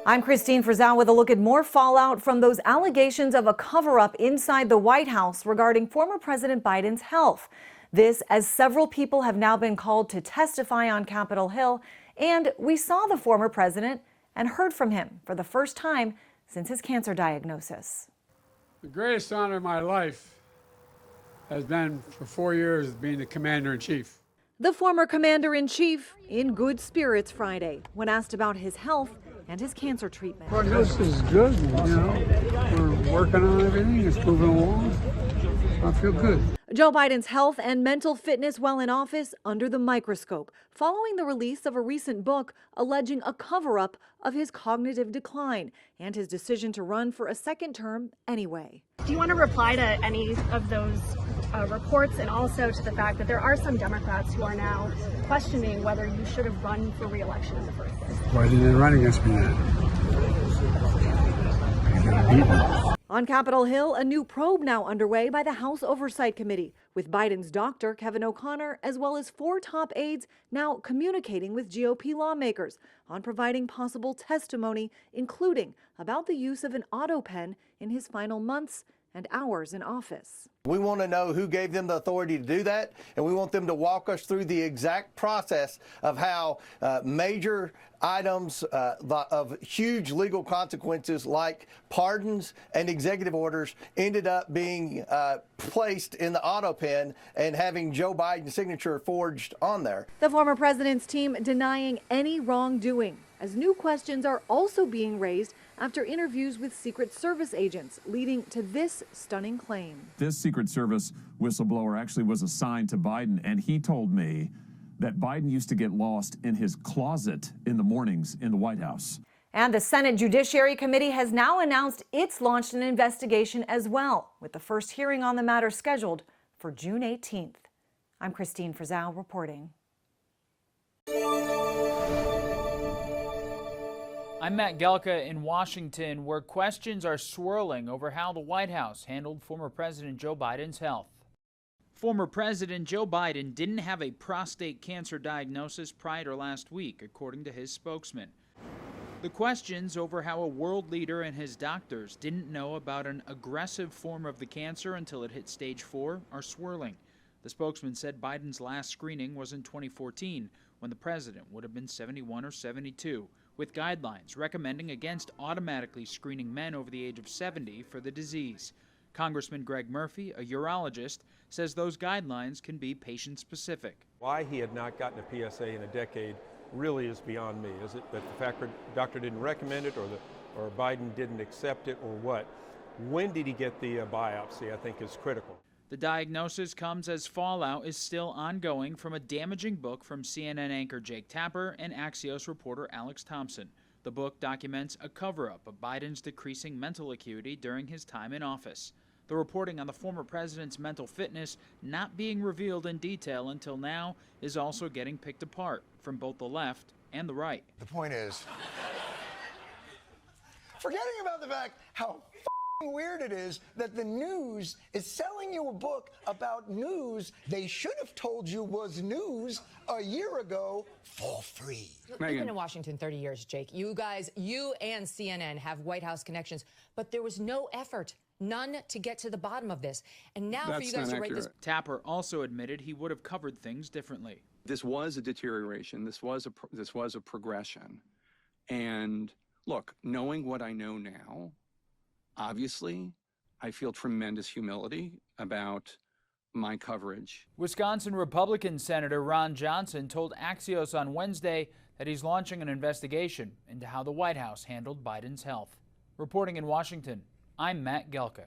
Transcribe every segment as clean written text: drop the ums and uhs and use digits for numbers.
I'm Christine Frizzell with a look at more fallout from those allegations of a cover-up inside the White House regarding former President Biden's health. This as several people have now been called to testify on Capitol Hill, and we saw the former president and heard from him for the first time since his cancer diagnosis. The greatest honor of my life has been for 4 years being the commander-in-chief. The former commander-in-chief in good spirits Friday when asked about his health and his cancer treatment. Prognosis is good, We're working on everything. It's moving along. I feel good. Joe Biden's health and mental fitness while in office under the microscope, following the release of a recent book alleging a cover-up of his cognitive decline and his decision to run for a second term anyway. Do you want to reply to any of those reports, and also to the fact that there are some Democrats who are now questioning whether you should have run for re-election in the first place? Why didn't they run against me then? On Capitol Hill, a new probe now underway by the House Oversight Committee, with Biden's doctor, Kevin O'Connor, as well as 4 top aides now communicating with GOP lawmakers on providing possible testimony, including about the use of an auto pen in his final months and hours in office. We want to know who gave them the authority to do that, and we want them to walk us through the exact process of how major items of huge legal consequences like pardons and executive orders ended up being placed in the auto pen and having Joe Biden's signature forged on there. The former president's team denying any wrongdoing, as new questions are also being raised after interviews with Secret Service agents, leading to this stunning claim. This Secret Service whistleblower actually was assigned to Biden, and he told me that Biden used to get lost in his closet in the mornings in the White House. And the Senate Judiciary Committee has now announced it's launched an investigation as well, with the first hearing on the matter scheduled for June 18th. I'm Christine Frizzell reporting. I'm Matt Gelka in Washington, where questions are swirling over how the White House handled former President Joe Biden's health. Former President Joe Biden didn't have a prostate cancer diagnosis prior to last week, according to his spokesman. The questions over how a world leader and his doctors didn't know about an aggressive form of the cancer until it hit stage 4 are swirling. The spokesman said Biden's last screening was in 2014, when the president would have been 71 or 72. With guidelines recommending against automatically screening men over the age of 70 for the disease. Congressman Greg Murphy, a urologist, says those guidelines can be patient-specific. Why he had not gotten a PSA in a decade really is beyond me. Is it that the doctor didn't recommend it, or Biden didn't accept it, or what? When did he get the biopsy, I think, is critical. The diagnosis comes as fallout is still ongoing from a damaging book from CNN anchor Jake Tapper and Axios reporter Alex Thompson. The book documents a cover-up of Biden's decreasing mental acuity during his time in office. The reporting on the former president's mental fitness not being revealed in detail until now is also getting picked apart from both the left and the right. The point is, forgetting about the fact how weird it is that the news is selling you a book about news they should have told you was news a year ago for free. You've been in Washington 30 years, Jake. You guys, you and CNN have White House connections, but there was no effort, none, to get to the bottom of this. And now for you guys to write this. Tapper also admitted he would have covered things differently. This was a deterioration. This was a progression. And look, knowing what I know now, obviously, I feel tremendous humility about my coverage. Wisconsin Republican Senator Ron Johnson told Axios on Wednesday that he's launching an investigation into how the White House handled Biden's health. Reporting in Washington, I'm Matt Gelka.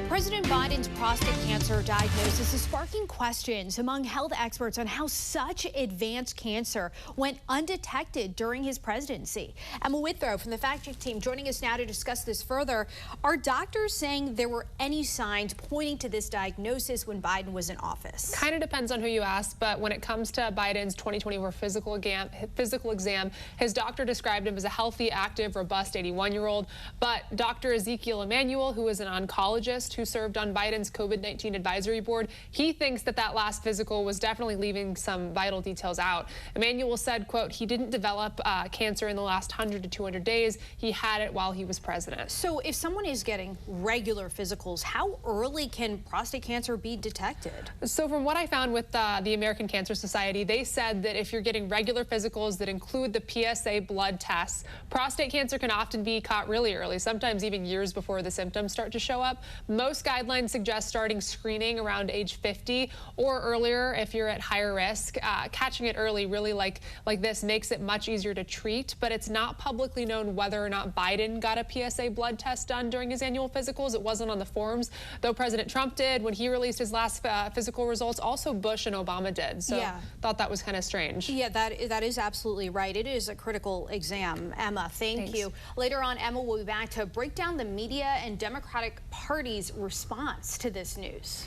President Biden's prostate cancer diagnosis is sparking questions among health experts on how such advanced cancer went undetected during his presidency. Emma Withrow from the Fact Check team joining us now to discuss this further. Are doctors saying there were any signs pointing to this diagnosis when Biden was in office? Kind of depends on who you ask, but when it comes to Biden's 2024 physical exam, his doctor described him as a healthy, active, robust 81-year-old. But Dr. Ezekiel Emanuel, who is an oncologist who served on Biden's COVID-19 advisory board. He thinks that last physical was definitely leaving some vital details out. Emanuel said, quote, he didn't develop cancer in the last 100 to 200 days. He had it while he was president. So if someone is getting regular physicals, how early can prostate cancer be detected? So from what I found with the American Cancer Society, they said that if you're getting regular physicals that include the PSA blood tests, prostate cancer can often be caught really early, sometimes even years before the symptoms start to show up. Most guidelines suggest starting screening around age 50 or earlier if you're at higher risk. Catching it early, really like this, makes it much easier to treat, but it's not publicly known whether or not Biden got a PSA blood test done during his annual physicals. It wasn't on the forms, though President Trump did when he released his last physical results. Also, Bush and Obama did. So yeah. Thought that was kind of strange. Yeah, that is absolutely right. It is a critical exam. Emma, thank you. Later on, Emma will be back to break down the media and Democratic Party's response to this news.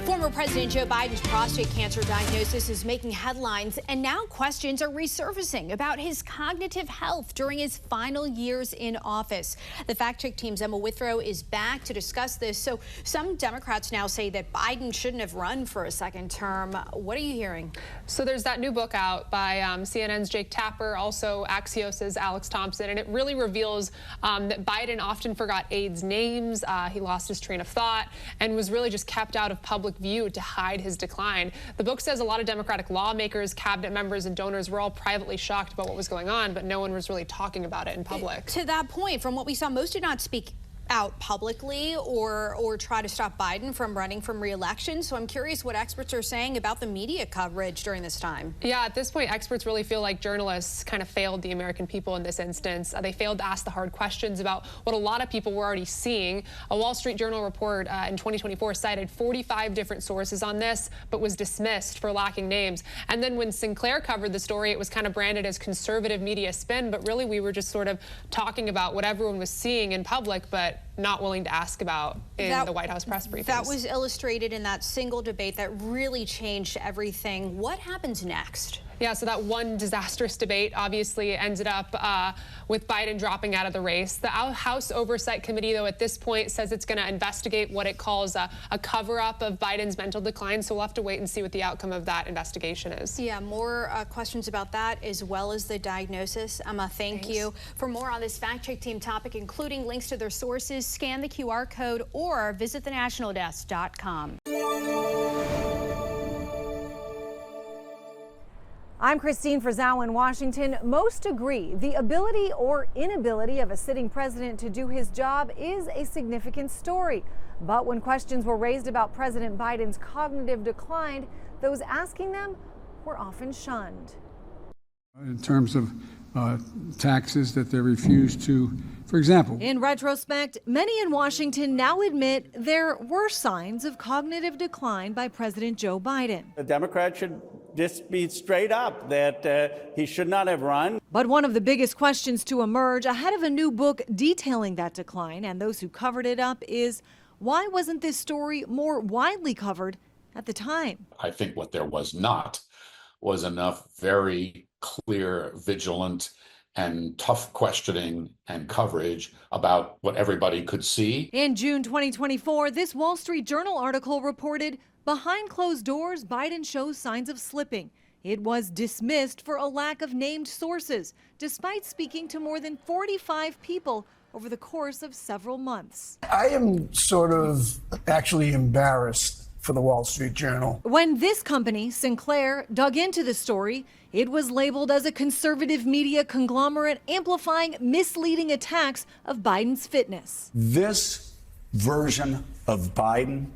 Former President Joe Biden's prostate cancer diagnosis is making headlines, and now questions are resurfacing about his cognitive health during his final years in office. The Fact Check team's Emma Withrow is back to discuss this. So some Democrats now say that Biden shouldn't have run for a second term. What are you hearing? So there's that new book out by CNN's Jake Tapper, also Axios's Alex Thompson, and it really reveals that Biden often forgot aides' names. He lost his train of thought and was really just kept out of public view to hide his decline. The book says a lot of Democratic lawmakers, cabinet members, and donors were all privately shocked about what was going on, but no one was really talking about it in public. To that point, from what we saw, most did not speak out publicly or try to stop Biden from running from re-election. So I'm curious what experts are saying about the media coverage during this time. Yeah, at this point, experts really feel like journalists kind of failed the American people in this instance. They failed to ask the hard questions about what a lot of people were already seeing. A Wall Street Journal report in 2024 cited 45 different sources on this, but was dismissed for lacking names. And then when Sinclair covered the story, it was kind of branded as conservative media spin, but really we were just sort of talking about what everyone was seeing in public, but not willing to ask about in the White House press briefings. That was illustrated in that single debate that really changed everything. What happens next? Yeah, so that one disastrous debate obviously ended up with Biden dropping out of the race. The House Oversight Committee, though, at this point says it's going to investigate what it calls a cover-up of Biden's mental decline. So we'll have to wait and see what the outcome of that investigation is. Yeah, more questions about that as well as the diagnosis. Emma, thank you. For more on this Fact Check team topic, including links to their sources, scan the QR code or visit thenationaldesk.com. I'm Christine Frizzau in Washington. Most agree the ability or inability of a sitting president to do his job is a significant story. But when questions were raised about President Biden's cognitive decline, those asking them were often shunned. In terms of taxes that they refused to, for example. In retrospect, many in Washington now admit there were signs of cognitive decline by President Joe Biden. The Democrats should just be straight up that he should not have run. But one of the biggest questions to emerge ahead of a new book detailing that decline and those who covered it up is, why wasn't this story more widely covered at the time? I think what there was not was enough very clear, vigilant, and tough questioning and coverage about what everybody could see. In June 2024, this Wall Street Journal article reported, behind closed doors, Biden shows signs of slipping. It was dismissed for a lack of named sources, despite speaking to more than 45 people over the course of several months. I am sort of actually embarrassed for the Wall Street Journal. When this company, Sinclair, dug into the story, it was labeled as a conservative media conglomerate amplifying misleading attacks of Biden's fitness. This version of Biden,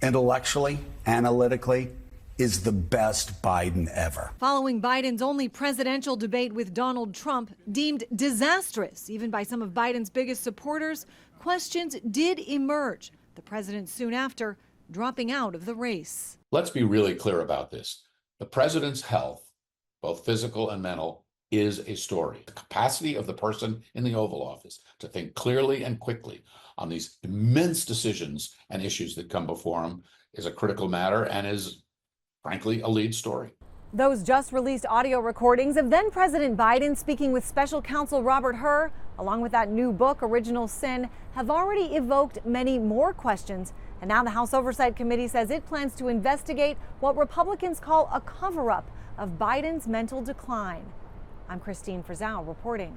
intellectually, analytically, is the best Biden ever. Following Biden's only presidential debate with Donald Trump, deemed disastrous even by some of Biden's biggest supporters, questions did emerge. The president soon after dropping out of the race. Let's be really clear about this. The president's health, both physical and mental, is a story. The capacity of the person in the Oval Office to think clearly and quickly on these immense decisions and issues that come before him is a critical matter and is, frankly, a lead story. Those just released audio recordings of then President Biden speaking with special counsel Robert Hur along with that new book, Original Sin, have already evoked many more questions. And now the House Oversight Committee says it plans to investigate what Republicans call a cover-up of Biden's mental decline. I'm Christine Frizzell reporting.